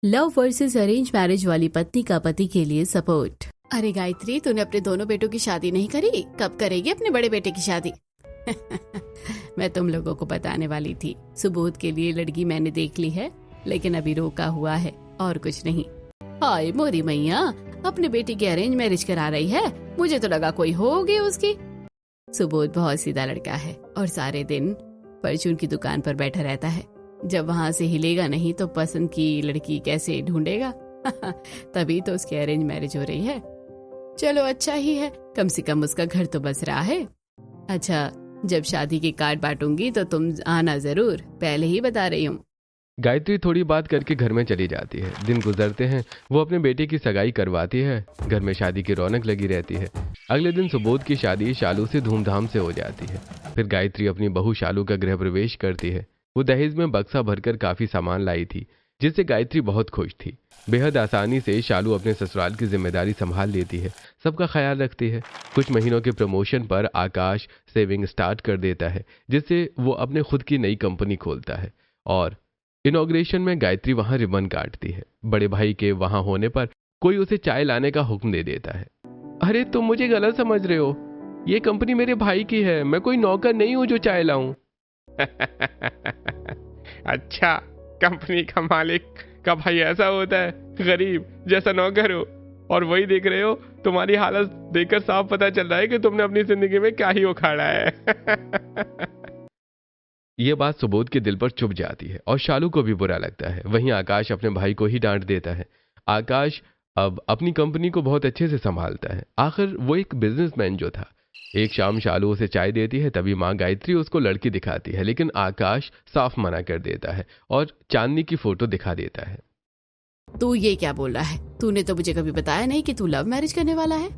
Love versus arrange marriage वाली पत्नी का पति के लिए सपोर्ट। अरे गायत्री, तूने अपने दोनों बेटों की शादी नहीं करी, कब करेगी अपने बड़े बेटे की शादी? मैं तुम लोगों को बताने वाली थी, सुबोध के लिए लड़की मैंने देख ली है, लेकिन अभी रोका हुआ है और कुछ नहीं। हाय मोरी मैया, अपने बेटी की अरेंज मैरिज करा रही है, मुझे तो लगा कोई होगी उसकी। सुबोध बहुत सीधा लड़का है और सारे दिन परचून की दुकान पर बैठा रहता है। जब वहाँ से हिलेगा नहीं तो पसंद की लड़की कैसे ढूंढेगा? तभी तो उसकी अरेंज मैरिज हो रही है। चलो अच्छा ही है, कम से कम उसका घर तो बस रहा है। अच्छा, जब शादी के कार्ड बांटूंगी तो तुम आना जरूर, पहले ही बता रही हूँ। गायत्री थोड़ी बात करके घर में चली जाती है। दिन गुजरते हैं, वो अपने बेटे की सगाई करवाती है। घर में शादी की रौनक लगी रहती है। अगले दिन सुबोध की शादी शालू से धूमधाम से हो जाती है। फिर गायत्री अपनी बहू शालू का गृह प्रवेश करती है। वो दहेज में बक्सा भरकर काफी सामान लाई थी, जिससे गायत्री बहुत खुश थी। बेहद आसानी से शालू अपने ससुराल की जिम्मेदारी संभाल लेती है, सबका ख्याल रखती है। कुछ महीनों के प्रमोशन पर आकाश सेविंग स्टार्ट कर देता है, जिससे वो अपने खुद की नई कंपनी खोलता है। और इनॉग्रेशन में गायत्री वहां रिबन काटती है। बड़े भाई के वहां होने पर कोई उसे चाय लाने का हुक्म दे देता है। अरे तुम मुझे गलत समझ रहे हो, ये कंपनी मेरे भाई की है, मैं कोई नौकर नहीं हूं जो चाय लाऊं। अच्छा, कंपनी का मालिक का भाई ऐसा होता है, गरीब जैसा नौकर हो। और वही देख रहे हो, तुम्हारी हालत देखकर साफ पता चल रहा है कि तुमने अपनी जिंदगी में क्या ही उखाड़ा है। यह बात सुबोध के दिल पर चुभ जाती है और शालू को भी बुरा लगता है। वहीं आकाश अपने भाई को ही डांट देता है। आकाश अब अपनी कंपनी को बहुत अच्छे से संभालता है। आखिर वो एक बिजनेसमैन जो था। एक शाम शालू उसे चाय देती है, तभी माँ गायत्री उसको लड़की दिखाती है, लेकिन आकाश साफ मना कर देता है और चांदनी की फोटो दिखा देता है। तू ये क्या बोल रहा है? तूने तो मुझे कभी बताया नहीं कि तू लव मैरिज करने वाला है।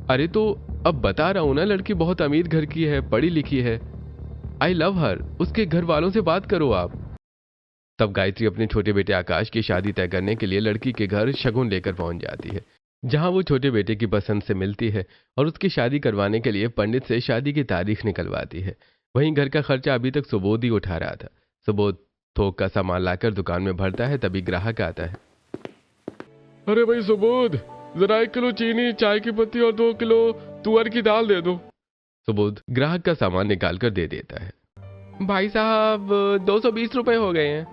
अरे तो अब बता रहा हूं ना, लड़की बहुत अमीर घर की है, पढ़ी लिखी है। आई लव हर। उसके घर वालों से बात करो आप। तब गायत्री अपने छोटे बेटे आकाश की शादी तय करने के लिए लड़की के घर शगुन लेकर पहुंच जाती है, जहां वो छोटे बेटे की पसंद से मिलती है और उसकी शादी करवाने के लिए पंडित से शादी की तारीख निकलवाती है। वहीं घर का खर्चा अभी तक सुबोध ही उठा रहा था। सुबोध थोक का सामान लाकर दुकान में भरता है, तभी ग्राहक आता है। अरे भाई सुबोध, जरा 1 किलो चीनी, चाय की पत्ती और 2 किलो तुअर की दाल दे दो। सुबोध ग्राहक का सामान निकाल कर दे देता है। भाई साहब 220 रुपए हो गए हैं।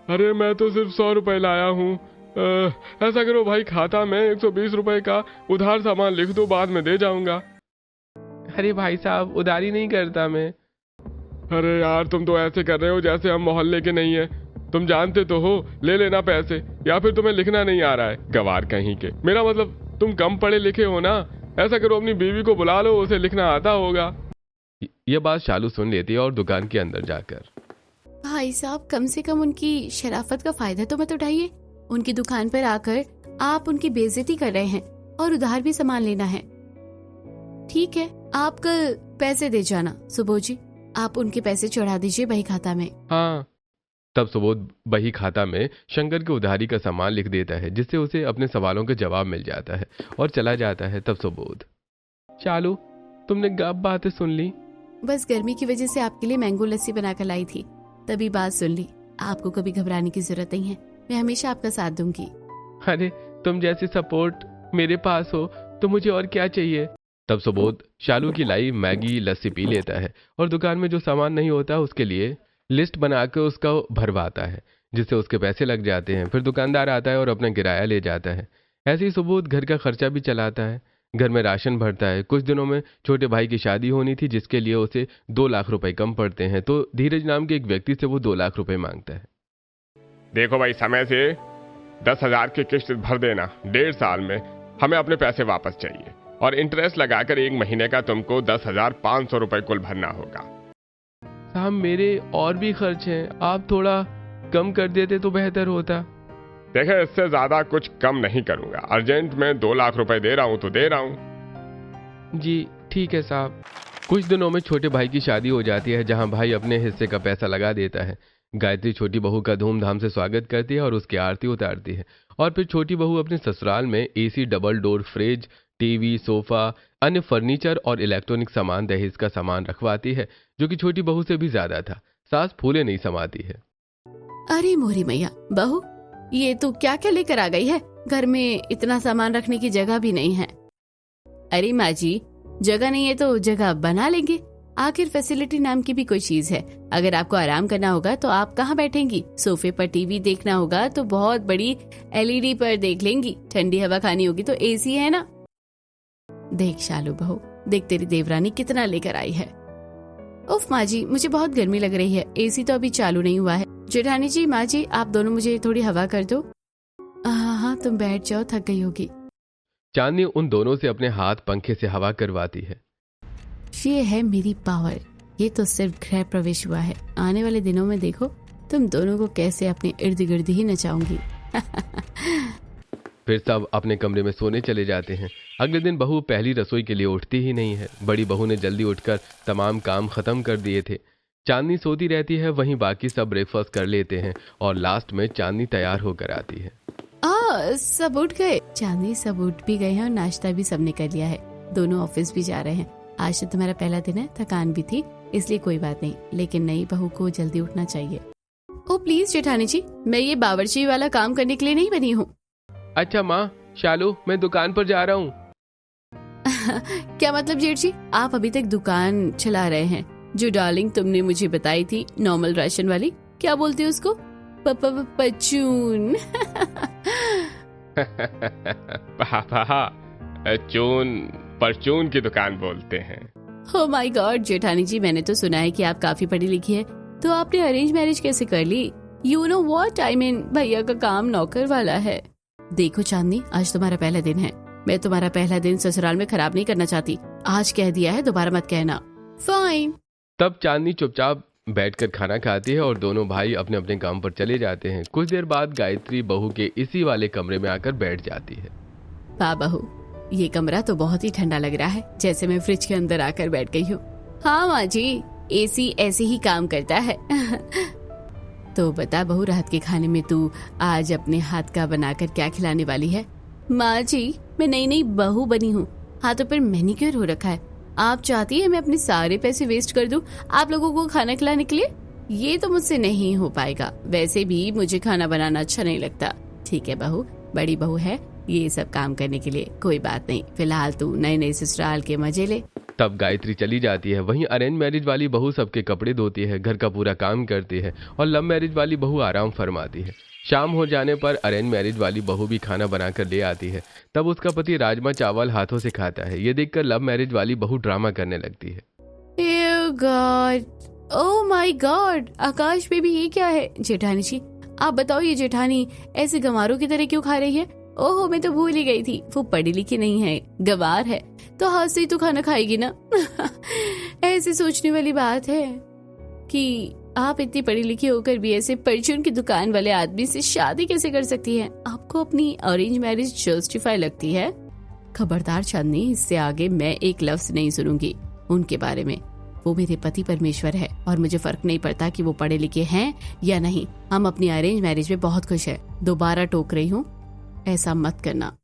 अरे मैं तो सिर्फ 100 रुपए लाया हूँ। ऐसा करो भाई, खाता में 120 रुपए का उधार सामान लिख दो, बाद में दे जाऊंगा। अरे भाई साहब, उधारी नहीं करता मैं। अरे यार, तुम तो ऐसे कर रहे हो जैसे हम मोहल्ले के नहीं है। तुम जानते तो हो, ले लेना पैसे, या फिर तुम्हें लिखना नहीं आ रहा है, गवार कहीं के। मेरा मतलब तुम कम पढ़े लिखे हो ना। ऐसा करो, अपनी बीवी को बुला लो, उसे लिखना आता होगा। यह बात शालू सुन लेती है और दुकान के अंदर जाकर, भाई साहब, कम से कम उनकी शराफत का फायदा तो मत उठाइए। उनकी दुकान पर आकर आप उनकी बेइज्जती कर रहे हैं और उधार भी सामान लेना है। ठीक है, आप कल पैसे दे जाना। सुबोध जी, आप उनके पैसे चढ़ा दीजिए बही खाता में। हाँ। तब सुबोध बही खाता में शंकर के उधारी का सामान लिख देता है, जिससे उसे अपने सवालों का जवाब मिल जाता है और चला जाता है। तब सुबोध, शालू तुमने गप बातें सुन ली? बस गर्मी की वजह से आपके लिए मैंगो लस्सी बनाकर लाई थी, तभी बात सुन ली। आपको कभी घबराने की जरूरत नहीं है, मैं हमेशा आपका साथ दूंगी। अरे तुम जैसी सपोर्ट मेरे पास हो तो मुझे और क्या चाहिए। तब सुबोध शालू की लाई मैगी लस्सी पी लेता है और दुकान में जो सामान नहीं होता उसके लिए लिस्ट बनाकर उसका भरवाता है, जिससे उसके पैसे लग जाते हैं। फिर दुकानदार आता है और अपना किराया ले जाता है। ऐसे ही सुबोध घर का खर्चा भी चलाता है, घर में राशन भरता है। कुछ दिनों में छोटे भाई की शादी होनी थी, जिसके लिए उसे 2 लाख रुपए कम पड़ते हैं, तो धीरज नाम के एक व्यक्ति से वो 2 लाख रुपए मांगता है। देखो भाई, समय से 10,000 की किस्त भर देना, 1.5 साल में हमें अपने पैसे वापस चाहिए, और इंटरेस्ट लगाकर 1 महीने का तुमको 10,500 रुपए कुल भरना होगा। साहब मेरे और भी खर्च हैं, आप थोड़ा कम कर देते तो बेहतर होता। देखे, इससे ज्यादा कुछ कम नहीं करूंगा। अर्जेंट में 2 लाख रुपए दे रहा हूं तो दे रहा हूं। जी ठीक है साहब। कुछ दिनों में छोटे भाई की शादी हो जाती है, जहां भाई अपने हिस्से का पैसा लगा देता है। गायत्री छोटी बहू का धूमधाम से स्वागत करती है और उसकी आरती उतारती है। और फिर छोटी बहू अपने ससुराल में AC, double door fridge, TV, sofa, अन्य फर्नीचर और इलेक्ट्रॉनिक सामान, दहेज का सामान रखवाती है, जो कि छोटी बहू से भी ज्यादा था। सास फूले नहीं समाती है। अरे मोरी मैया, बहू ये तू क्या क्या लेकर आ गई है? घर में इतना सामान रखने की जगह भी नहीं है। अरे माँ जी, जगह नहीं है तो जगह बना लेंगे। आखिर फैसिलिटी नाम की भी कोई चीज है। अगर आपको आराम करना होगा तो आप कहाँ बैठेंगी? सोफे पर टीवी देखना होगा तो बहुत बड़ी LED पर देख लेंगी। ठंडी हवा खानी होगी तो AC है ना। देख शालू बहू, देख तेरी देवरानी कितना लेकर आई है। उफ माँ जी, मुझे बहुत गर्मी लग रही है। AC तो अभी चालू नहीं हुआ है। जेठानी जी, माँ जी, आप दोनों मुझे थोड़ी हवा कर दो। हाँ, तुम बैठ जाओ, थक गई होगी। चांदनी उन दोनों से अपने हाथ पंखे से हवा करवाती है। ये है मेरी पावर। ये तो सिर्फ गृह प्रवेश हुआ है। आने वाले दिनों में देखो तुम दोनों को कैसे अपने इर्द गिर्द ही नचाऊंगी। फिर सब अपने कमरे में सोने चले जाते हैं। अगले दिन बहू पहली रसोई के लिए उठती ही नहीं है। बड़ी बहू ने जल्दी उठकर तमाम काम खत्म कर दिए थे। चांदनी सोती रहती है, वहीं बाकी सब ब्रेकफास्ट कर लेते हैं और लास्ट में चांदनी तैयार होकर आती है। सब उठ गए? चांदनी, सब उठ भी गए हैं और नाश्ता भी सबने कर लिया है। दोनों ऑफिस भी जा रहे हैं। आज तो तुम्हारा पहला दिन है, थकान भी थी, इसलिए कोई बात नहीं, लेकिन नई बहू को जल्दी उठना चाहिए। ओ प्लीज जेठानी जी, मैं ये बावर्ची वाला काम करने के लिए नहीं बनी हूँ। अच्छा माँ, शालू मैं दुकान पर जा रहा हूँ। क्या मतलब जेठ जी? आप अभी तक दुकान चला रहे हैं? जो डार्लिंग तुमने मुझे बताई थी, नॉर्मल राशन वाली, क्या बोलते हैं उसको? परचून। परचून की दुकान बोलते हैं। ओ माय गॉड जेठानी जी, मैंने तो सुना है कि आप काफी पढ़ी लिखी है, तो आपने अरेंज मैरिज कैसे कर ली? You know what I mean, भैया का काम नौकर वाला है। देखो चांदनी, आज तुम्हारा पहला दिन है। मैं तुम्हारा पहला दिन ससुराल में खराब नहीं करना चाहती। आज कह दिया है, दोबारा मत कहना। फाइन। तब चांदनी चुपचाप बैठकर खाना खाती है और दोनों भाई अपने अपने काम पर चले जाते हैं। कुछ देर बाद गायत्री बहू के इसी वाले कमरे में आकर बैठ जाती है। वाह बहू, ये कमरा तो बहुत ही ठंडा लग रहा है, जैसे मैं फ्रिज के अंदर आकर बैठ गई हूँ। हाँ माँ जी, AC ऐसे ही काम करता है। तो बता बहू, रात के खाने में तू आज अपने हाथ का बनाकर क्या खिलाने वाली है? माँ जी, मैं नई नई बहू बनी हूँ, हाथों पर मैनिक्योर हो रखा है। आप चाहती है मैं अपने सारे पैसे वेस्ट कर दूं आप लोगों को खाना खिलाने के लिए? ये तो मुझसे नहीं हो पाएगा। वैसे भी मुझे खाना बनाना अच्छा नहीं लगता। ठीक है बहू, बड़ी बहू है ये सब काम करने के लिए, कोई बात नहीं। फिलहाल तू नए नए ससुराल के मजे ले। तब गायत्री चली जाती है। वहीं अरेंज मैरिज वाली बहू सबके कपड़े धोती है, घर का पूरा काम करती है और लव मैरिज वाली बहू आराम फरमाती है। शाम हो जाने पर अरेंज मैरिज वाली बहू भी खाना बनाकर ले आती है। तब उसका पति राजमा चावल हाथों से खाता है। ये देखकर लव मैरिज वाली बहू ड्रामा करने लगती है। Oh my God, Akash baby ये क्या है? जेठानी जी आप बताओ, ये जेठानी ऐसे गंवारों की तरह क्यों खा रही है? ओहो, मैं तो भूल ही गई थी, वो पढ़ी लिखी नहीं है, गंवार है, तो हाथ से ही तो खाना खाएगी ना। ऐसे सोचने वाली बात है कि आप इतनी पढ़ी लिखी होकर भी ऐसे परचून की दुकान वाले आदमी से शादी कैसे कर सकती है? आपको अपनी अरेंज मैरिज जस्टिफाई लगती है? खबरदार चांदनी, इससे आगे मैं एक लफ्ज नहीं सुनूंगी उनके बारे में। वो मेरे पति परमेश्वर है और मुझे फर्क नहीं पड़ता कि वो पढ़े लिखे हैं या नहीं। हम अपनी अरेंज मैरिज में बहुत खुश है। दोबारा टोक रही हूँ, ऐसा मत करना।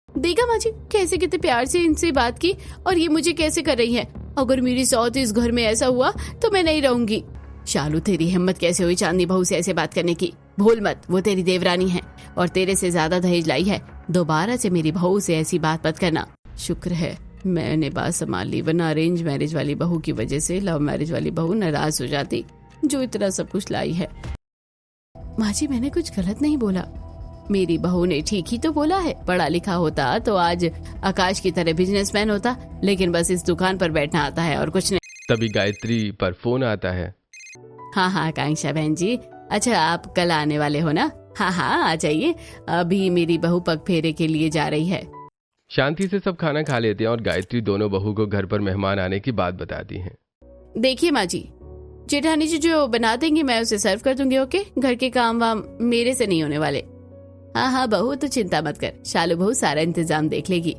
देखा माँ जी कैसे कितने प्यार से इनसे बात की, और ये मुझे कैसे कर रही है। अगर मेरी सौत इस घर में ऐसा हुआ तो मैं नहीं रहूंगी। शालू, तेरी हिम्मत कैसे हुई चांदनी बहू से ऐसे बात करने की? भूल मत, वो तेरी देवरानी है और तेरे से ज्यादा दहेज लाई है। दोबारा से मेरी बहू से ऐसी बात मत करना। शुक्र है मैंने बात संभाल ली, वरना अरेंज मैरिज वाली बहू की वजह से लव मैरिज वाली बहू नाराज हो जाती, जो इतना सब कुछ लाई है। माँ जी मैंने कुछ गलत नहीं बोला, मेरी बहू ने ठीक ही तो बोला है। पढ़ा लिखा होता तो आज आकाश की तरह बिजनेसमैन होता, लेकिन बस इस दुकान पर बैठना आता है और कुछ नहीं। तभी गायत्री पर फोन आता है। हाँ आकांक्षा बहन जी, अच्छा आप कल आने वाले हो ना? हाँ आ जाइए, अभी मेरी बहू पग फेरे के लिए जा रही है। शांति से सब खाना खा लेते हैं और गायत्री दोनों बहू को घर पर मेहमान आने की बात बताती हैं। देखिए माँ जी, जेठानी जी जो बना देंगी मैं उसे सर्व कर दूंगी। ओके, घर के काम वाम मेरे से नहीं होने वाले। हाँ बहू तो चिंता मत कर, शालू बहू सारा इंतजाम देख लेगी।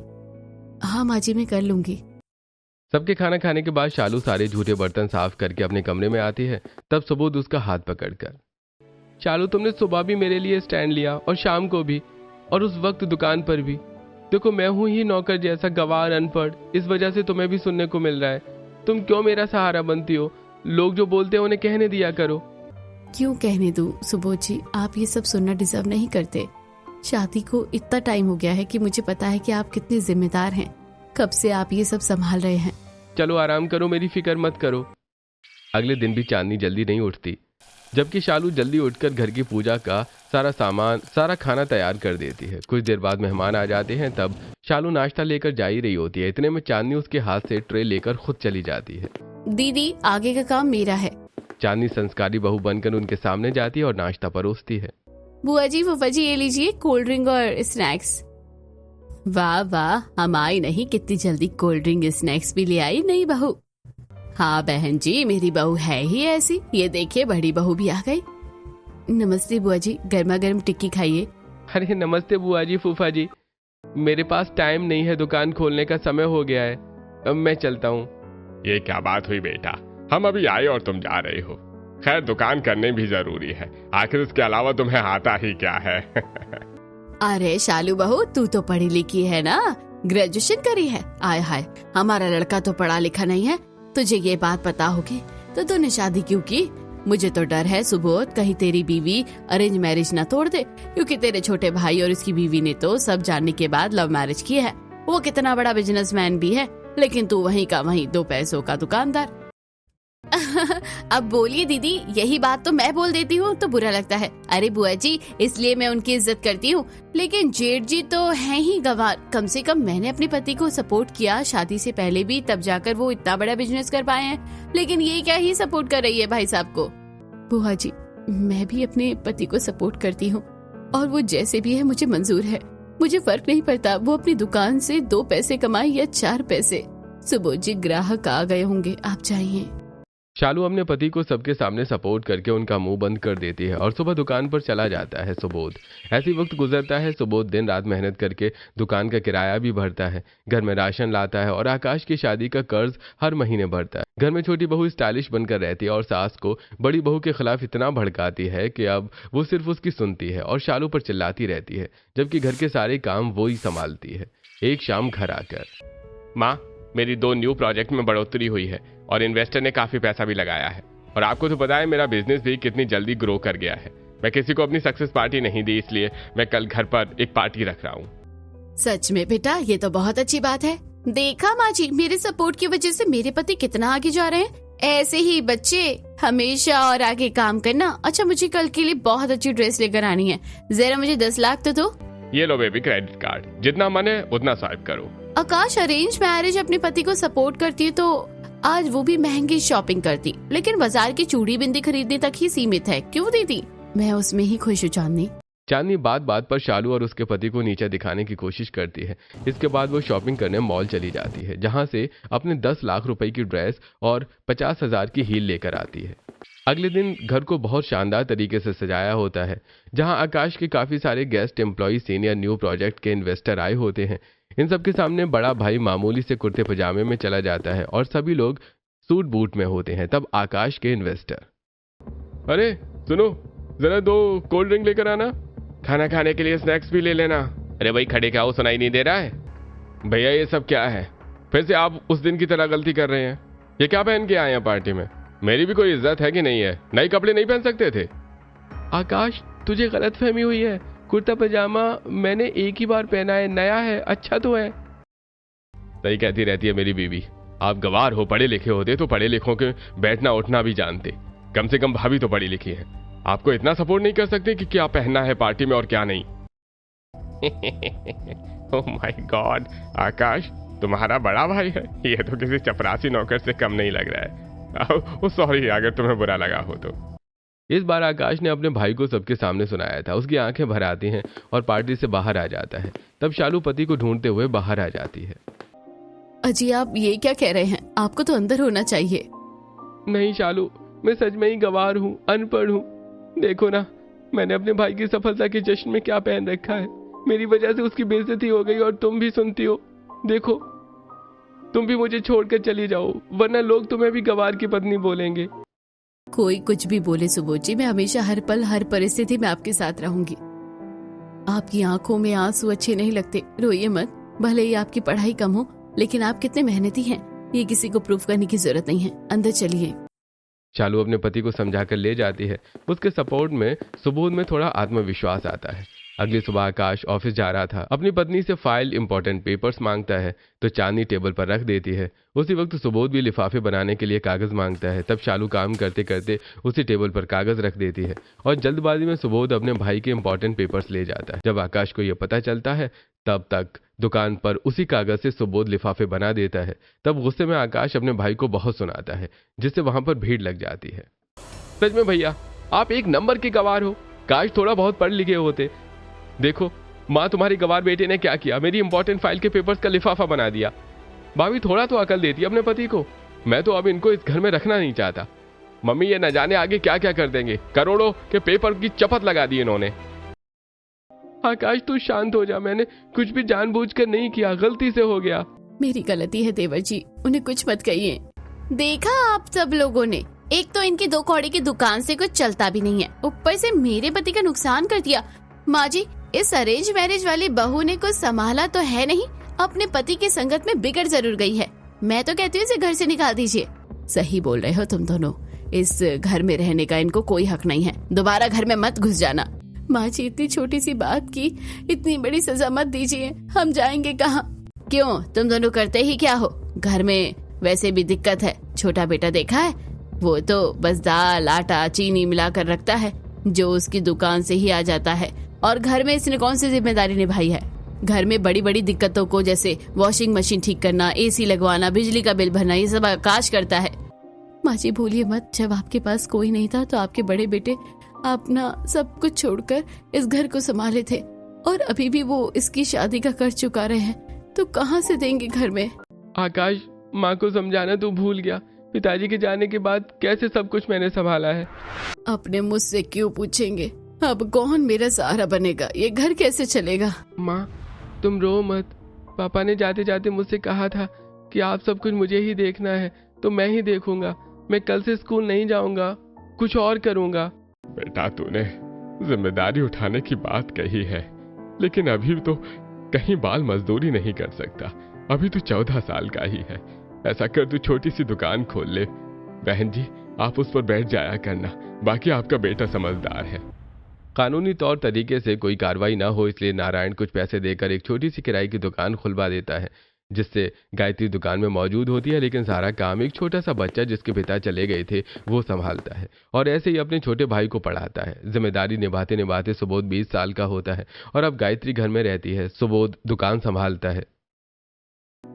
हाँ माँ जी मैं कर लूंगी। सबके खाना खाने के बाद शालू सारे झूठे बर्तन साफ करके अपने कमरे में आती है। तब सुबोध उसका हाथ पकड़कर, शालू तुमने सुबह भी मेरे लिए स्टैंड लिया और शाम को भी, और उस वक्त दुकान पर भी। देखो मैं हूं ही नौकर जैसा, गवार, अनपढ़, इस वजह से तुम्हें भी सुनने को मिल रहा है। तुम क्यों मेरा सहारा बनती हो? लोग जो बोलते हैं उन्हें कहने दिया करो। क्यों कहने दूं सुबोध जी, आप ये सब सुनना डिजर्व नहीं करते। शादी को इतना टाइम हो गया है कि मुझे पता है कि आप कितने जिम्मेदार हैं। कब से आप ये सब संभाल रहे हैं। चलो आराम करो, मेरी फिक्र मत करो। अगले दिन भी चांदनी जल्दी नहीं उठती, जबकि शालू जल्दी उठकर घर की पूजा का सारा सामान, सारा खाना तैयार कर देती है। कुछ देर बाद मेहमान आ जाते हैं, तब शालू नाश्ता लेकर जा ही रही होती है। इतने में चांदनी उसके हाथ से ट्रे लेकर खुद चली जाती है। दीदी, आगे का काम मेरा है। चांदनी संस्कारी बहू बनकर उनके सामने जाती है और नाश्ता परोसती है। बुआ जी, फूफा जी, ये लीजिए कोल्ड ड्रिंक और स्नैक्स। वाह वाह, हम आई नहीं, कितनी जल्दी कोल्ड ड्रिंक स्नैक्स भी ले आई नई बहू। हाँ बहन जी, मेरी बहू है ही ऐसी। ये देखिए, बड़ी बहू भी आ गई। नमस्ते बुआ जी, गर्मा गर्म टिक्की खाइए। अरे नमस्ते बुआ जी, फूफा जी, मेरे पास टाइम नहीं है, दुकान खोलने का समय हो गया है, अब मैं चलता हूँ। ये क्या बात हुई बेटा, हम अभी आए और तुम जा रहे हो। खैर, दुकान करने भी जरूरी है, आखिर इसके अलावा तुम्हें आता ही क्या है। अरे शालू बहू, तू तो पढ़ी लिखी है ना, ग्रेजुएशन करी है। आय हाय, हमारा लड़का तो पढ़ा लिखा नहीं है। तुझे ये बात पता होगी तो तूने शादी क्यों की? मुझे तो डर है सुबोध, कहीं तेरी बीवी अरेंज मैरिज ना तोड़ दे, क्योंकि तेरे छोटे भाई और उसकी बीवी ने तो सब जानने के बाद लव मैरिज की है। वो कितना बड़ा बिजनेसमैन भी है, लेकिन तू वहीं का वहीं, दो पैसों का दुकानदार। अब बोलिए दीदी, यही बात तो मैं बोल देती हूँ तो बुरा लगता है। अरे बुआ जी, इसलिए मैं उनकी इज्जत करती हूँ, लेकिन जेठ जी तो हैं ही गवार। कम से कम मैंने अपने पति को सपोर्ट किया शादी से पहले भी, तब जाकर वो इतना बड़ा बिजनेस कर पाए हैं। लेकिन ये क्या ही सपोर्ट कर रही है भाई साहब को। बुआ जी, मैं भी अपने पति को सपोर्ट करती हूँ और वो जैसे भी है मुझे मंजूर है। मुझे फर्क नहीं पड़ता वो अपनी दुकान से 2 पैसे कमाए या 4 पैसे। सुबोध जी, ग्राहक आ गए होंगे, आप जाइए। शालू अपने पति को सबके सामने सपोर्ट करके उनका मुंह बंद कर देती है और सुबह दुकान पर चला जाता है सुबोध। ऐसी वक्त गुजरता है, सुबोध दिन रात मेहनत करके दुकान का किराया भी भरता है, घर में राशन लाता है और आकाश की शादी का कर्ज हर महीने भरता है। घर में छोटी बहू स्टाइलिश बनकर रहती है और सास को बड़ी बहू के खिलाफ इतना भड़काती है कि अब वो सिर्फ उसकी सुनती है और शालू पर चिल्लाती रहती है, जबकि घर के सारे काम वो ही संभालती है। एक शाम घर आकर, माँ, मेरी 2 न्यू प्रोजेक्ट में बढ़ोतरी हुई है और इन्वेस्टर ने काफी पैसा भी लगाया है। और आपको तो पता है मेरा बिजनेस भी कितनी जल्दी ग्रो कर गया है। मैं किसी को अपनी सक्सेस पार्टी नहीं दी, इसलिए मैं कल घर पर एक पार्टी रख रहा हूँ। सच में बेटा, ये तो बहुत अच्छी बात है। देखा माँ जी, मेरे सपोर्ट की वजह से मेरे पति कितना आगे जा रहे हैं। ऐसे ही बच्चे हमेशा और आगे काम करना। अच्छा, मुझे कल के लिए बहुत अच्छी ड्रेस लेकर आनी है, जरा मुझे 10 लाख तो दो। ये लो बेबी, क्रेडिट कार्ड, जितना मन है उतना स्वाइप करो। आकाश अरेंज मैरिज अपने पति को सपोर्ट करती है तो आज वो भी महंगी शॉपिंग करती, लेकिन बाजार की चूड़ी बिंदी खरीदने तक ही सीमित है। क्यों दीदी, मैं उसमें ही खुश हूँ। चांदनी बात बात पर शालू और उसके पति को नीचा दिखाने की कोशिश करती है। इसके बाद वो शॉपिंग करने मॉल चली जाती है, जहां से अपने 10 लाख रुपए की ड्रेस और 50,000 की हील लेकर आती है। अगले दिन घर को बहुत शानदार तरीके से सजाया होता है, जहां आकाश के काफी सारे guest employ, senior new project के इन्वेस्टर आए होते हैं। इन सब के सामने बड़ा भाई मामूली से कुर्ते पजामे में चला जाता है और सभी लोग सूट बूट में होते हैं। तब आकाश के इन्वेस्टर, अरे सुनो, जरा 2 कोल्ड ड्रिंक लेकर आना, खाना खाने के लिए स्नैक्स भी ले लेना। अरे भाई, खड़े क्या हो, सुनाई नहीं दे रहा है? भैया, ये सब क्या है? फिर से आप उस दिन की तरह गलती कर रहे हैं। ये क्या पहन के आए हैं पार्टी में? मेरी भी कोई इज्जत है कि नहीं है? नए कपड़े नहीं पहन सकते थे? आकाश, तुझे गलतफहमी हुई है। कुर्ता पजामा मैंने एक ही बार पहना है, नया है, अच्छा तो है। सही कहती रहती है मेरी बीवी। आप गवार हो, पढ़े लिखे होते तो पढ़े लिखों के बैठना उठना भी जानते। कम से कम भाभी तो पढ़ी लिखी है, आपको इतना सपोर्ट नहीं कर सकते कि क्या पहनना है पार्टी में और क्या नहीं। ओह माय गॉड, आकाश तुम्हारा बड़ा भाई है, ये तो किसी चपरासी नौकर से कम नहीं लग रहा है। सॉरी अगर तुम्हें बुरा लगा हो तो। इस बार आकाश ने अपने भाई को सबके सामने सुनाया था। उसकी आंखें भर आती हैं और पार्टी से बाहर आ जाता है। तब शालू पति को ढूंढते हुए बाहर आ जाती है। अजी, आप ये क्या कह रहे हैं? आपको तो अंदर होना चाहिए। नहीं शालू, मैं सच में ही गंवार हूँ, अनपढ़ हूँ। देखो ना, मैंने अपने भाई की सफलता के जश्न में क्या पहन रखा है। मेरी वजह से उसकी बेइज्जती हो गई और तुम भी सुनती हो। देखो, तुम भी मुझे छोड़कर चली जाओ, वरना लोग तुम्हें भी गंवार की पत्नी बोलेंगे। कोई कुछ भी बोले सुबोध जी, मैं हमेशा हर पल हर परिस्थिति में आपके साथ रहूंगी। आपकी आंखों में आंसू अच्छे नहीं लगते, रोइए मत। भले ही आपकी पढ़ाई कम हो, लेकिन आप कितने मेहनती हैं, ये किसी को प्रूफ करने की जरूरत नहीं है। अंदर चलिए। शालू अपने पति को समझाकर ले जाती है। उसके सपोर्ट में सुबोध में थोड़ा आत्मविश्वास आता है। अगली सुबह आकाश ऑफिस जा रहा था। अपनी पत्नी से फाइल इंपॉर्टेंट पेपर्स मांगता है तो चांदनी टेबल पर रख देती है। उसी वक्त सुबोध भी लिफाफे बनाने के लिए कागज मांगता है। तब शालू काम करते करते उसी टेबल पर कागज रख देती है और जल्दबाजी में सुबोध अपने भाई के इंपॉर्टेंट पेपर्स ले जाता है। जब आकाश को यह पता चलता है तब तक दुकान पर उसी कागज से सुबोध लिफाफे बना देता है। तब गुस्से में आकाश अपने भाई को बहुत सुनाता है जिससे वहां पर भीड़ लग जाती है। सच में भैया आप एक नंबर के गवार हो, काश थोड़ा बहुत पढ़ लिखे होते। देखो माँ तुम्हारी गवार बेटे ने क्या किया, मेरी इंपॉर्टेंट फाइल के पेपर्स का लिफाफा बना दिया। भाभी थोड़ा तो अकल देती अपने पति को। मैं तो अब इनको इस घर में रखना नहीं चाहता। मम्मी ये न जाने आगे क्या क्या कर देंगे, करोड़ों के पेपर की चपत लगा दी इन्होंने। आकाश तू शांत हो जा, मैंने कुछ भी जानबूझकर नहीं किया, गलती से हो गया। मेरी गलती है देवर जी, उन्हें कुछ मत कहिए। देखा आप सब लोगों ने, एक तो इनकी 2 कौड़ी की दुकान से कुछ चलता भी नहीं है, ऊपर से मेरे पति का नुकसान कर दिया। माँ जी इस अरेंज मैरिज वाली बहू ने कुछ संभाला तो है नहीं, अपने पति की संगत में बिगड़ जरूर गई है। मैं तो कहती हूँ इसे घर से निकाल दीजिए। सही बोल रहे हो तुम दोनों, इस घर में रहने का इनको कोई हक नहीं है, दोबारा घर में मत घुस जाना। माँ जी इतनी छोटी सी बात की इतनी बड़ी सजा मत दीजिए, हम जाएंगे कहाँ? क्यों तुम दोनों करते ही क्या हो? घर में वैसे भी दिक्कत है, छोटा बेटा देखा है, वो तो बस दाल आटा चीनी मिलाकर रखता है जो उसकी दुकान से ही आ जाता है। और घर में इसने कौन सी जिम्मेदारी निभाई है? घर में बड़ी बड़ी दिक्कतों को जैसे वॉशिंग मशीन ठीक करना, एसी लगवाना, बिजली का बिल भरना, ये सब आकाश करता है। माँ जी भूलिए मत, जब आपके पास कोई नहीं था तो आपके बड़े बेटे अपना सब कुछ छोड़कर इस घर को संभाले थे और अभी भी वो इसकी शादी का कर चुका रहे हैं, तो कहाँ से देंगे घर में? आकाश माँ को समझाना तू भूल गया, पिताजी के जाने के बाद कैसे सब कुछ मैंने संभाला है। अपने मुझसे क्यों पूछेंगे? अब कौन मेरा सहारा बनेगा? ये घर कैसे चलेगा? माँ तुम रो मत, पापा ने जाते जाते मुझसे कहा था कि आप सब कुछ मुझे ही देखना है, तो मैं ही देखूंगा। मैं कल से स्कूल नहीं जाऊंगा, कुछ और करूंगा। बेटा तूने जिम्मेदारी उठाने की बात कही है, लेकिन अभी तो कहीं बाल मजदूरी नहीं कर सकता। अभी तू 14 साल का ही है। ऐसा कर तू छोटी सी दुकान खोल ले। बहन जी आप उस पर बैठ जाया करना, बाकी आपका बेटा समझदार है। कानूनी तौर तरीके से कोई कार्रवाई ना हो इसलिए नारायण कुछ पैसे देकर एक छोटी सी किराए की दुकान खुलवा देता है जिससे गायत्री दुकान में मौजूद होती है, लेकिन सारा काम एक छोटा सा बच्चा जिसके पिता चले गए थे वो संभालता है और ऐसे ही अपने छोटे भाई को पढ़ाता है। जिम्मेदारी निभाते निभाते सुबोध 20 साल का होता है और अब गायत्री घर में रहती है। सुबोध दुकान संभालता है।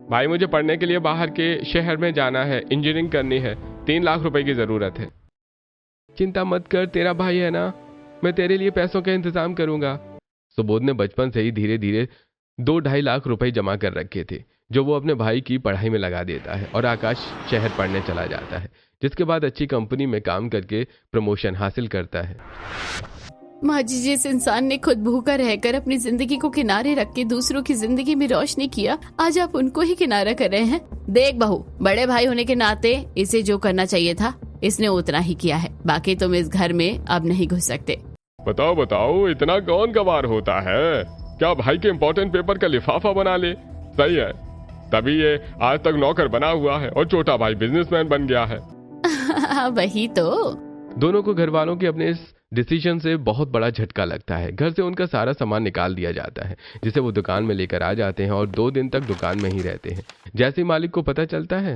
भाई मुझे पढ़ने के लिए बाहर के शहर में जाना है, इंजीनियरिंग करनी है, 3 लाख रुपए की जरूरत है। चिंता मत कर, तेरा भाई है ना, मैं तेरे लिए पैसों का इंतजाम करूंगा। सुबोध ने बचपन से ही धीरे धीरे 2-2.5 लाख रुपए जमा कर रखे थे जो वो अपने भाई की पढ़ाई में लगा देता है और आकाश शहर पढ़ने चला जाता है, जिसके बाद अच्छी कंपनी में काम करके प्रमोशन हासिल करता है। माँ जी जिस इंसान ने खुद भूखा रहकर अपनी जिंदगी को किनारे रख के दूसरों की जिंदगी में रोशनी किया, आज आप उनको ही किनारा कर रहे हैं। देख बहू, बड़े भाई होने के नाते इसे जो करना चाहिए था इसने उतना ही किया है, बाकी तुम इस घर में अब नहीं घुस सकते। बताओ बताओ, इतना कौन गवार होता है? क्या भाई के इंपॉर्टेंट पेपर का लिफाफा बना ले? सही है, तभी ये आज तक नौकर बना हुआ है और छोटा भाई बिजनेसमैन बन गया है। वही तो। दोनों को घर वालों के अपने इस डिसीजन से बहुत बड़ा झटका लगता है। घर से उनका सारा सामान निकाल दिया जाता है जिसे वो दुकान में लेकर आ जाते हैं और 2 दिन तक दुकान में ही रहते हैं। जैसे ही मालिक को पता चलता है,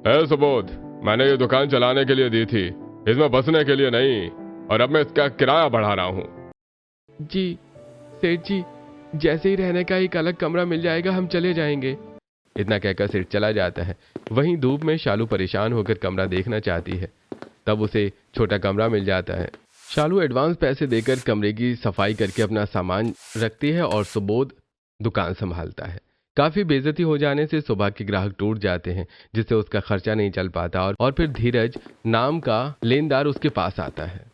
ए सुबोध, मैंने ये दुकान चलाने के लिए दी थी, इसमें बसने के लिए नहीं, और अब मैं इसका किराया बढ़ा रहा हूँ। जी सेठ जी, जैसे ही रहने का एक अलग कमरा मिल जाएगा हम चले जाएंगे। इतना कहकर सेठ चला जाता है। वहीं धूप में शालू परेशान होकर कमरा देखना चाहती है, तब उसे छोटा कमरा मिल जाता है। शालू एडवांस पैसे देकर कमरे की सफाई करके अपना सामान रखती है और सुबोध दुकान संभालता है। काफी बेइज्जती हो जाने से सुबह के ग्राहक टूट जाते हैं जिससे उसका खर्चा नहीं चल पाता और फिर धीरज नाम का लेनदार उसके पास आता है।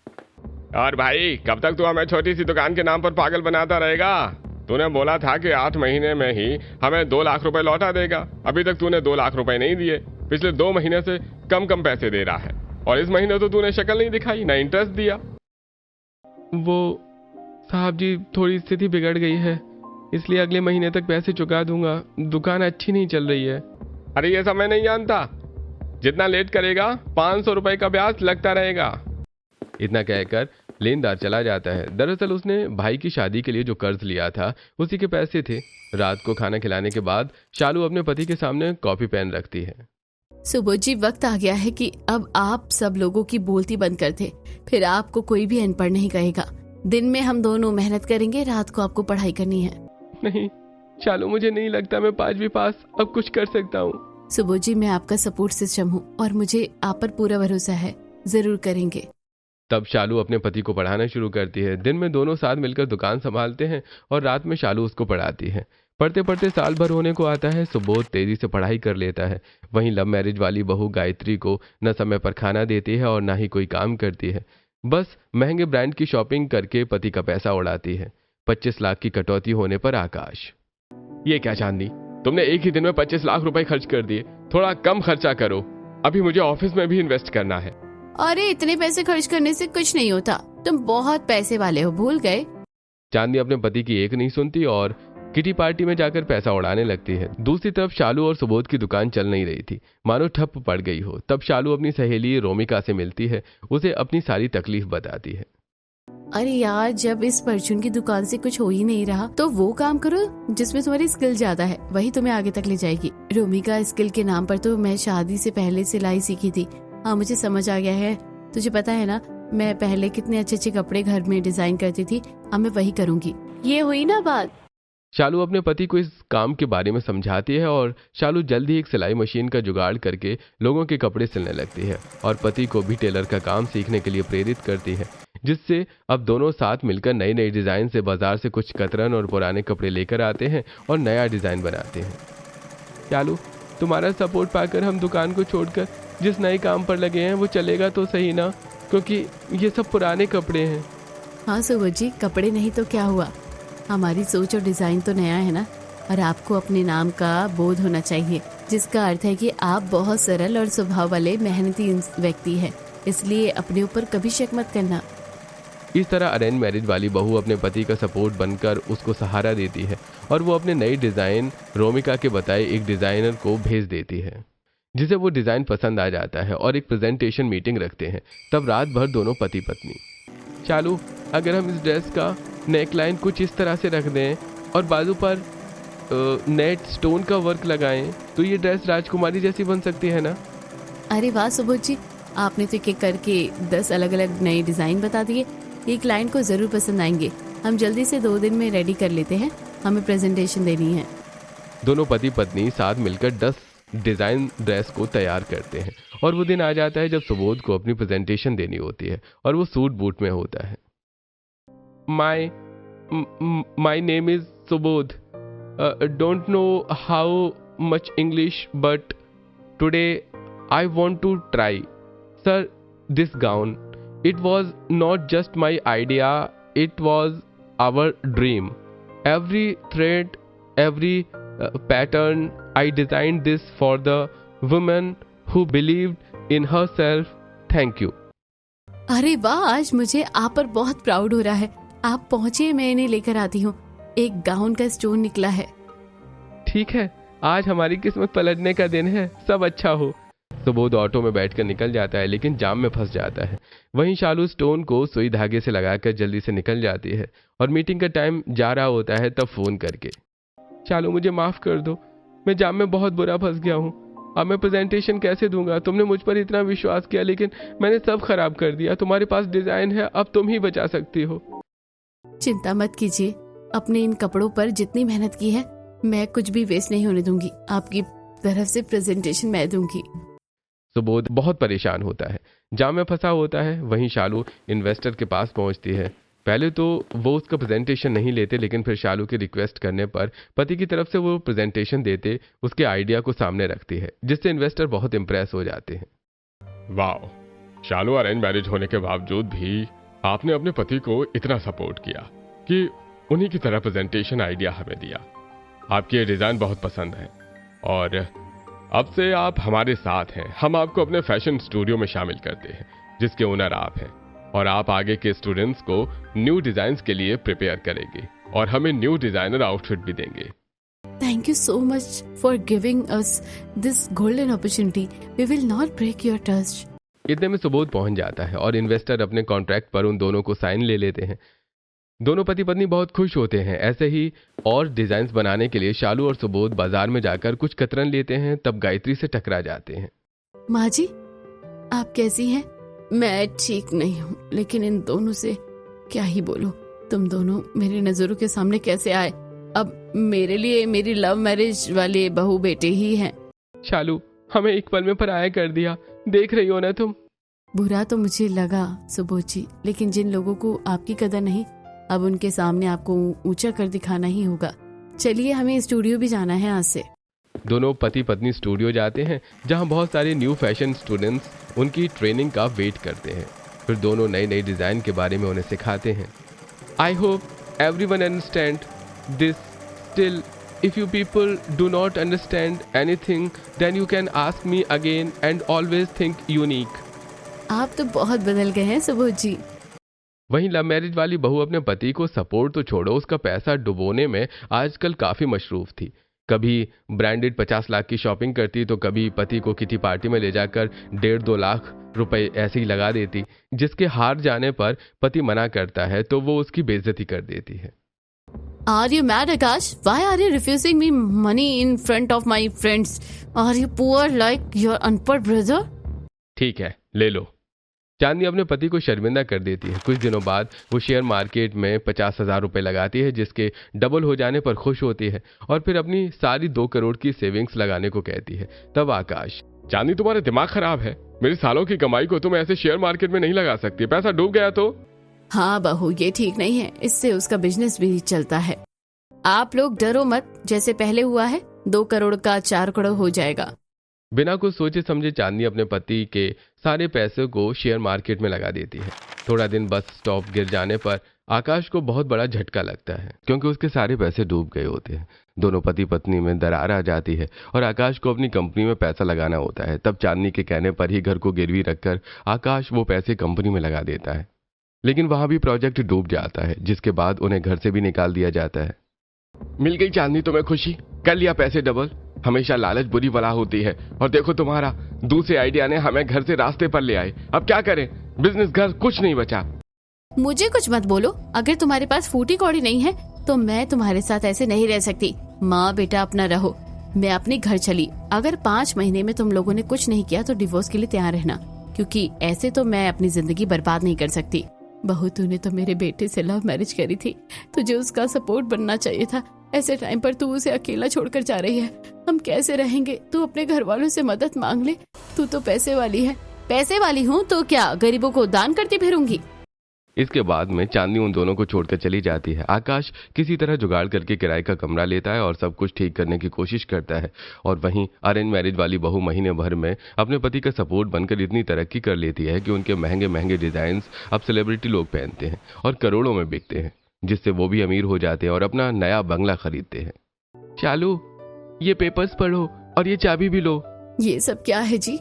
और भाई कब तक तू हमें छोटी सी दुकान के नाम पर पागल बनाता रहेगा? तूने बोला था कि 8 महीने में ही हमें 2 लाख रुपए लौटा देगा। अभी तक तूने 2 लाख रुपए नहीं दिए। पिछले 2 महीने से कम पैसे दे रहा है और इस महीने तो तूने शक्ल नहीं दिखाई, ना इंटरेस्ट दिया। वो साहब जी, थोड़ी स्थिति बिगड़ गई है इसलिए अगले महीने तक पैसे चुका दूंगा। दुकान अच्छी नहीं चल रही है। अरे ये सब मैं नहीं जानता। जितना लेट करेगा 500 रुपए का ब्याज लगता रहेगा। इतना कहकर लेनदार चला जाता है। दरअसल उसने भाई की शादी के लिए जो कर्ज लिया था उसी के पैसे थे। रात को खाना खिलाने के बाद शालू अपने पति के सामने कॉपी पेन रखती है। सुबोध जी, वक्त आ गया है कि अब आप सब लोगों की बोलती बंद कर दे, फिर आपको कोई भी अनपढ़ नहीं कहेगा। दिन में हम दोनों मेहनत करेंगे, रात को आपको पढ़ाई करनी है। नहीं शालू, मुझे नहीं लगता मैं 5वीं पास अब कुछ कर सकता हूँ। सुबोध जी, मैं आपका सपोर्ट सिस्टम हूँ और मुझे आप पर पूरा भरोसा है, जरूर करेंगे। तब शालू अपने पति को पढ़ाना शुरू करती है। दिन में दोनों साथ मिलकर दुकान संभालते हैं और रात में शालू उसको पढ़ाती है। पढ़ते पढ़ते साल भर होने को आता है। सुबोध तेजी से पढ़ाई कर लेता है। वहीं लव मैरिज वाली बहू गायत्री को न समय पर खाना देती है और ना ही कोई काम करती है। बस महंगे ब्रांड की शॉपिंग करके पति का पैसा उड़ाती है। 25 लाख की कटौती होने पर आकाश, ये क्या चांदनी, तुमने एक ही दिन में 25 लाख रुपए खर्च कर दिए। थोड़ा कम खर्चा करो, अभी मुझे ऑफिस में भी इन्वेस्ट करना है। अरे इतने पैसे खर्च करने से कुछ नहीं होता, तुम बहुत पैसे वाले हो, भूल गए। चांदनी अपने पति की एक नहीं सुनती और किटी पार्टी में जाकर पैसा उड़ाने लगती है। दूसरी तरफ शालू और सुबोध की दुकान चल नहीं रही थी, मानो ठप पड़ गई हो। तब शालू अपनी सहेली रोमिका से मिलती है, उसे अपनी सारी तकलीफ बताती है। अरे यार, जब इस परचून की दुकान से कुछ हो ही नहीं रहा तो वो काम करो जिसमें तुम्हारी स्किल ज्यादा है, वही तुम्हें आगे तक ले जाएगी। रोमिका, स्किल के नाम पर तो मैं शादी से पहले सिलाई सीखी थी। हाँ, मुझे समझ आ गया है। तुझे पता है ना, मैं पहले कितने अच्छे अच्छे कपड़े घर में डिजाइन करती थी, अब मैं वही करूंगी। ये हुई ना बात। शालू अपने पति को इस काम के बारे में समझाती है और शालू जल्द ही एक सिलाई मशीन का जुगाड़ करके लोगों के कपड़े सिलने लगती है और पति को भी टेलर का काम सीखने के लिए प्रेरित करती है, जिससे अब दोनों साथ मिलकर नई नई डिजाइन से बाजार से कुछ कतरन और पुराने कपड़े लेकर आते हैं और नया डिजाइन बनाते हैं। शालू, तुम्हारा सपोर्ट पाकर हम दुकान को छोड़कर जिस नए काम पर लगे हैं वो चलेगा तो सही ना, क्योंकि ये सब पुराने कपड़े हैं। हाँ सुबोध जी, कपड़े नहीं तो क्या हुआ, हमारी सोच और डिजाइन तो नया है ना। और आपको अपने नाम का बोध होना चाहिए, जिसका अर्थ है कि आप बहुत सरल और स्वभाव वाले मेहनती व्यक्ति हैं, इसलिए अपने ऊपर कभी शक मत करना। इस तरह अरेंज मैरिज वाली बहू अपने पति का सपोर्ट बनकर उसको सहारा देती है और वो अपने नई डिजाइन रोमिका के बताए एक डिजाइनर को भेज देती है, जिसे वो डिजाइन पसंद आ जाता है और एक प्रेजेंटेशन मीटिंग रखते हैं। तब रात भर दोनों पति पत्नी, शालू, अगर हम इस ड्रेस का नेकलाइन कुछ इस तरह से रख दें और बाजू पर नेट स्टोन का वर्क लगाएं तो ये ड्रेस राजकुमारी जैसी बन सकती है ना। अरे वाह सुबोध जी, आपने तो एक करके 10 अलग अलग नए डिजाइन बता दिए। ये क्लाइंट को जरूर पसंद आएंगे। हम जल्दी से 2 दिन में रेडी कर लेते हैं, हमें प्रेजेंटेशन देनी है। दोनों पति पत्नी साथ मिलकर 10 डिजाइन ड्रेस को तैयार करते हैं और वो दिन आ जाता है जब सुबोध को अपनी प्रेजेंटेशन देनी होती है और वो सूट बूट में होता है। My name is Subodh, don't know how much English but today I want to try sir this gown. It was not just my idea, it was our dream. Every thread, every pattern, I designed this for the woman who believed in herself. Thank you. अरे वाह, आज मुझे आप पर बहुत proud हो रहा है। आप पहुंचिए, मैं इन्हें लेकर आती हूँ। एक गाउन का स्टोन निकला है। ठीक है, आज हमारी किस्मत पलटने का दिन है, सब अच्छा हो। सुबोध ऑटो में बैठकर निकल जाता है लेकिन जाम में फंस जाता है। वहीं शालू स्टोन को सुई धागे से लगाकर जल्दी से निकल जाती है और मीटिंग का टाइम जा रहा होता है तब फोन करके, शालू मुझे माफ कर दो, मैं जाम में बहुत बुरा फंस गया हूँ। अब मैं प्रेजेंटेशन कैसे दूंगा? तुमने मुझ पर इतना विश्वास किया लेकिन मैंने सब खराब कर दिया। तुम्हारे पास डिजाइन है, अब तुम ही बचा सकती हो। चिंता मत कीजिए, अपने इन कपड़ों पर जितनी मेहनत की है मैं कुछ भी वेस्ट नहीं होने दूंगी। आपकी तरफ से प्रेजेंटेशन मैं दूंगी। सुबोध बहुत परेशान होता है, जाम में फंसा होता है। वहीं शालू इन्वेस्टर के पास पहुंचती है। पहले तो वो उसका प्रेजेंटेशन नहीं लेते लेकिन फिर शालू की रिक्वेस्ट करने पर पति की तरफ से वो प्रेजेंटेशन देते उसके आइडिया को सामने रखती है, जिससे इन्वेस्टर बहुत इंप्रेस हो जाते हैं। वाह, शालू अरेंज मैरिज होने के बावजूद भी आपने अपने पति को इतना सपोर्ट किया कि उन्हीं की तरह प्रेजेंटेशन आइडिया हमें दिया। आपकी ये डिजाइन बहुत पसंद है और अब से आप हमारे साथ हैं। हम आपको अपने फैशन स्टूडियो में शामिल करते हैं जिसके ओनर आप हैं और आप आगे के स्टूडेंट्स को न्यू डिजाइन्स के लिए प्रिपेयर करेंगे और हमें न्यू डिजाइनर आउटफिट भी देंगे। Thank Thank you so much for giving us this golden opportunity. We will not break your trust. इतने में सुबोध पहुंच जाता है और इन्वेस्टर अपने कॉन्ट्रैक्ट पर उन दोनों को साइन ले लेते हैं। दोनों पति पत्नी बहुत खुश होते हैं। ऐसे ही और डिजाइन्स बनाने के लिए शालू और सुबोध बाजार में जाकर कुछ कतरन लेते हैं, तब गायत्री से टकरा जाते हैं। माँ जी, आप कैसी हैं? मैं ठीक नहीं हूँ, लेकिन इन दोनों से क्या ही बोलूं। तुम दोनों मेरी नजरों के सामने कैसे आए? अब मेरे लिए मेरी लव मैरिज वाले बहू बेटे ही हैं। शालू, हमें एक पल में पराया कर दिया, देख रही हो ना तुम। बुरा तो मुझे लगा सुबोध जी, लेकिन जिन लोगों को आपकी कदर नहीं, अब उनके सामने आपको ऊंचा कर दिखाना ही होगा। चलिए, हमें स्टूडियो भी जाना है आज से। दोनों पति पत्नी स्टूडियो जाते हैं, जहां बहुत सारे न्यू फैशन स्टूडेंट्स उनकी ट्रेनिंग का वेट करते हैं। फिर दोनों नई नई डिजाइन के बारे में उन्हें सिखाते हैं। I hope everyone understand this. Still if you people do not understand anything, then you can ask me again and always think unique. आप तो बहुत बदल गए हैं सुबोध जी। वहीं लव मैरिज वाली बहू अपने पति को सपोर्ट तो छोड़ो, उसका पैसा डुबोने में आजकल काफी मशरूफ थी। कभी ब्रांडेड 50 लाख की शॉपिंग करती, तो कभी पति को किटी पार्टी में ले जाकर 1.5-2 लाख रुपए ऐसे ही लगा देती, जिसके हार जाने पर पति मना करता है तो वो उसकी बेइज्जती कर देती है। Are you mad, Akash? Why are you refusing me money in front of my friends? Are you poor like your unpad brother? ठीक है, ले लो। चांदनी अपने पति को शर्मिंदा कर देती है। कुछ दिनों बाद वो शेयर मार्केट में 50,000 रुपए लगाती है, जिसके डबल हो जाने पर खुश होती है और फिर अपनी सारी 2 करोड़ की सेविंग्स लगाने को कहती है। तब आकाश, चांदनी, तुम्हारा दिमाग खराब है। मेरे सालों की कमाई को तुम ऐसे शेयर मार्केट में नहीं लगा सकती। पैसा डूब गया तो। हाँ बहू, ये ठीक नहीं है, इससे उसका बिजनेस भी चलता है। आप लोग डरो मत, जैसे पहले हुआ है 2 करोड़ का 4 करोड़ हो जाएगा। बिना कुछ सोचे समझे चांदनी अपने पति के सारे पैसे को शेयर मार्केट में लगा देती है। थोड़ा दिन बस स्टॉप गिर जाने पर आकाश को बहुत बड़ा झटका लगता है, क्योंकि उसके सारे पैसे डूब गए होते हैं। दोनों पति पत्नी में दरार आ जाती है और आकाश को अपनी कंपनी में पैसा लगाना होता है। तब चांदनी के कहने पर ही घर को गिरवी रखकर आकाश वो पैसे कंपनी में लगा देता है, लेकिन वहां भी प्रोजेक्ट डूब जाता है, जिसके बाद उन्हें घर से भी निकाल दिया जाता है। मिल गई चांदनी तुम्हें खुशी, कर लिया पैसे डबल। हमेशा लालच बुरी बला होती है, और देखो तुम्हारा दूसरे आइडिया ने हमें घर से रास्ते पर ले आए। अब क्या करें, बिजनेस घर कुछ नहीं बचा। मुझे कुछ मत बोलो, अगर तुम्हारे पास फूटी कौड़ी नहीं है तो मैं तुम्हारे साथ ऐसे नहीं रह सकती। माँ बेटा अपना रहो, मैं अपने घर चली। अगर 5 महीने में तुम लोगों ने कुछ नहीं किया तो डिवोर्स के लिए तैयार रहना, क्योंकि ऐसे तो मैं अपनी जिंदगी बर्बाद नहीं कर सकती। बहू, तूने तो मेरे बेटे से लव मैरिज करी थी, तुझे उसका सपोर्ट बनना चाहिए था। ऐसे टाइम पर तू उसे अकेला छोड़कर जा रही है, हम कैसे रहेंगे? तू अपने घर वालों से मदद मांग ले, तू तो पैसे वाली है। पैसे वाली हूँ तो क्या गरीबों को दान करती फिरूंगी? इसके बाद में चांदनी उन दोनों को छोड़कर चली जाती है। आकाश किसी तरह जुगाड़ करके किराए का कमरा लेता है और सब कुछ ठीक करने की कोशिश करता है। और वहीं अरेंज मैरिज वाली बहू महीने भर में अपने पति का सपोर्ट बनकर इतनी तरक्की कर लेती है कि उनके महंगे महंगे डिजाइन अब सेलिब्रिटी लोग पहनते हैं और करोड़ों में बिकते हैं, जिससे वो भी अमीर हो जाते हैं और अपना नया बंगला खरीदते हैं। चालू, ये पेपर्स पढ़ो और ये चाबी भी लो। ये सब क्या है जी?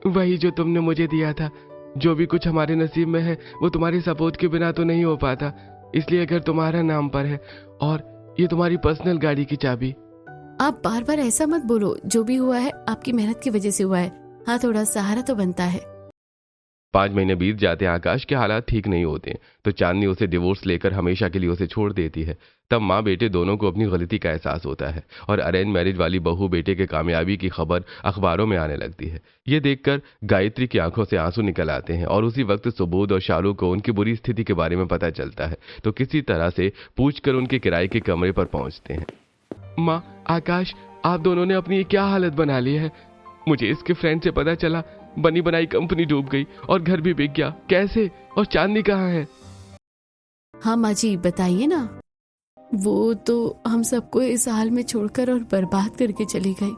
वही जो तुमने मुझे दिया था। जो भी कुछ हमारे नसीब में है वो तुम्हारी सपोर्ट के बिना तो नहीं हो पाता, इसलिए अगर तुम्हारा नाम पर है, और ये तुम्हारी पर्सनल गाड़ी की चाबी। आप बार बार ऐसा मत बोलो, जो भी हुआ है आपकी मेहनत की वजह से हुआ है। हाँ, थोड़ा सहारा तो बनता है। 5 महीने बीत जाते हैं, आकाश के हालात ठीक नहीं होते, तो चांदनी उसे डिवोर्स लेकर हमेशा के लिए उसे छोड़ देती है। तब माँ बेटे दोनों को अपनी गलती का एहसास होता है और अरेंज मैरिज वाली बहू बेटे के कामयाबी की खबर अखबारों में आने लगती है। ये देखकर गायत्री की आंखों से आंसू निकल आते हैं और उसी वक्त सुबोध और शालू को उनकी बुरी स्थिति के बारे में पता चलता है, तो किसी तरह से पूछकर उनके किराए के कमरे पर पहुंचते हैं। माँ, आकाश, आप दोनों ने अपनी क्या हालत बना ली है? मुझे इसके फ्रेंड से पता चला बनी बनाई कंपनी डूब गई और घर भी बिक गया। कैसे? और चांदनी कहाँ है? हाँ माँ जी, बताइए ना। वो तो हम सबको इस हाल में छोड़कर और बर्बाद करके चली गई।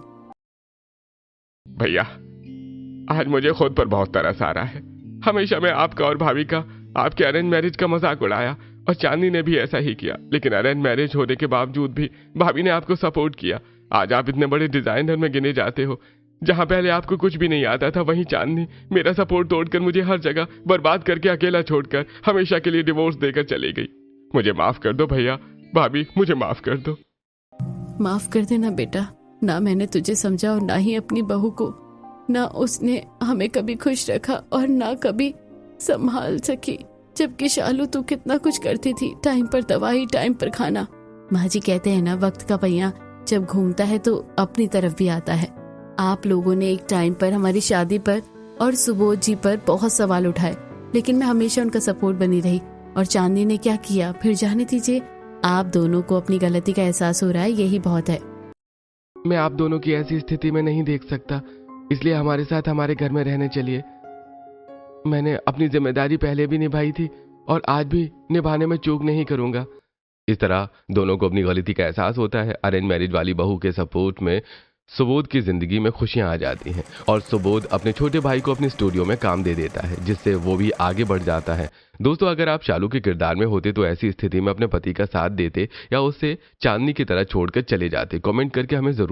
भैया, आज मुझे खुद पर बहुत तरस आ रहा है। हमेशा मैं आपका और भाभी का, आपके अरेंज मैरिज का मजाक उड़ाया और चांदनी ने भी ऐसा ही किया, लेकिन अरेंज मैरिज होने के बावजूद भी भाभी ने आपको सपोर्ट किया। आज आप इतने बड़े डिजाइनर में गिने जाते हो। जहां पहले आपको कुछ भी नहीं आता था, वहीं चांदनी मेरा सपोर्ट तोड़कर मुझे हर जगह बर्बाद करके अकेला छोड़कर हमेशा के लिए डिवोर्स देकर चली गई। मुझे माफ कर दो भैया, भाभी, मुझे माफ कर दो। माफ कर देना बेटा, ना मैंने तुझे समझा और ना ही अपनी बहू को। ना उसने हमें कभी खुश रखा और ना कभी संभाल सकी, जबकि शालू तू कितना कुछ करती थी, टाइम पर दवाई, टाइम पर खाना। माँ जी कहते हैं ना, वक्त का पहिया जब घूमता है तो अपनी तरफ भी आता है। आप लोगों ने एक टाइम पर हमारी शादी पर और सुबोध जी पर बहुत सवाल उठाए, लेकिन मैं हमेशा उनका सपोर्ट बनी रही। और चांदनी ने क्या किया, फिर जाने दीजिए। आप दोनों को अपनी गलती का एहसास हो रहा है, यही बहुत है। मैं आप दोनों की ऐसी स्थिति में नहीं देख सकता, इसलिए हमारे साथ हमारे घर में रहने चलिए। मैंने अपनी जिम्मेदारी पहले भी निभाई थी और आज भी निभाने में चूक नहीं करूंगा। इस तरह दोनों को अपनी गलती का एहसास होता है। अरेंज मैरिज वाली बहू के सपोर्ट में सुबोध की जिंदगी में खुशियां आ जाती हैं और सुबोध अपने छोटे भाई को अपने स्टूडियो में काम दे देता है, जिससे वो भी आगे बढ़ जाता है। दोस्तों, अगर आप शालू के किरदार में होते तो ऐसी स्थिति में अपने पति का साथ देते या उससे चांदनी की तरह छोड़कर चले जाते? कमेंट करके हमें जरूर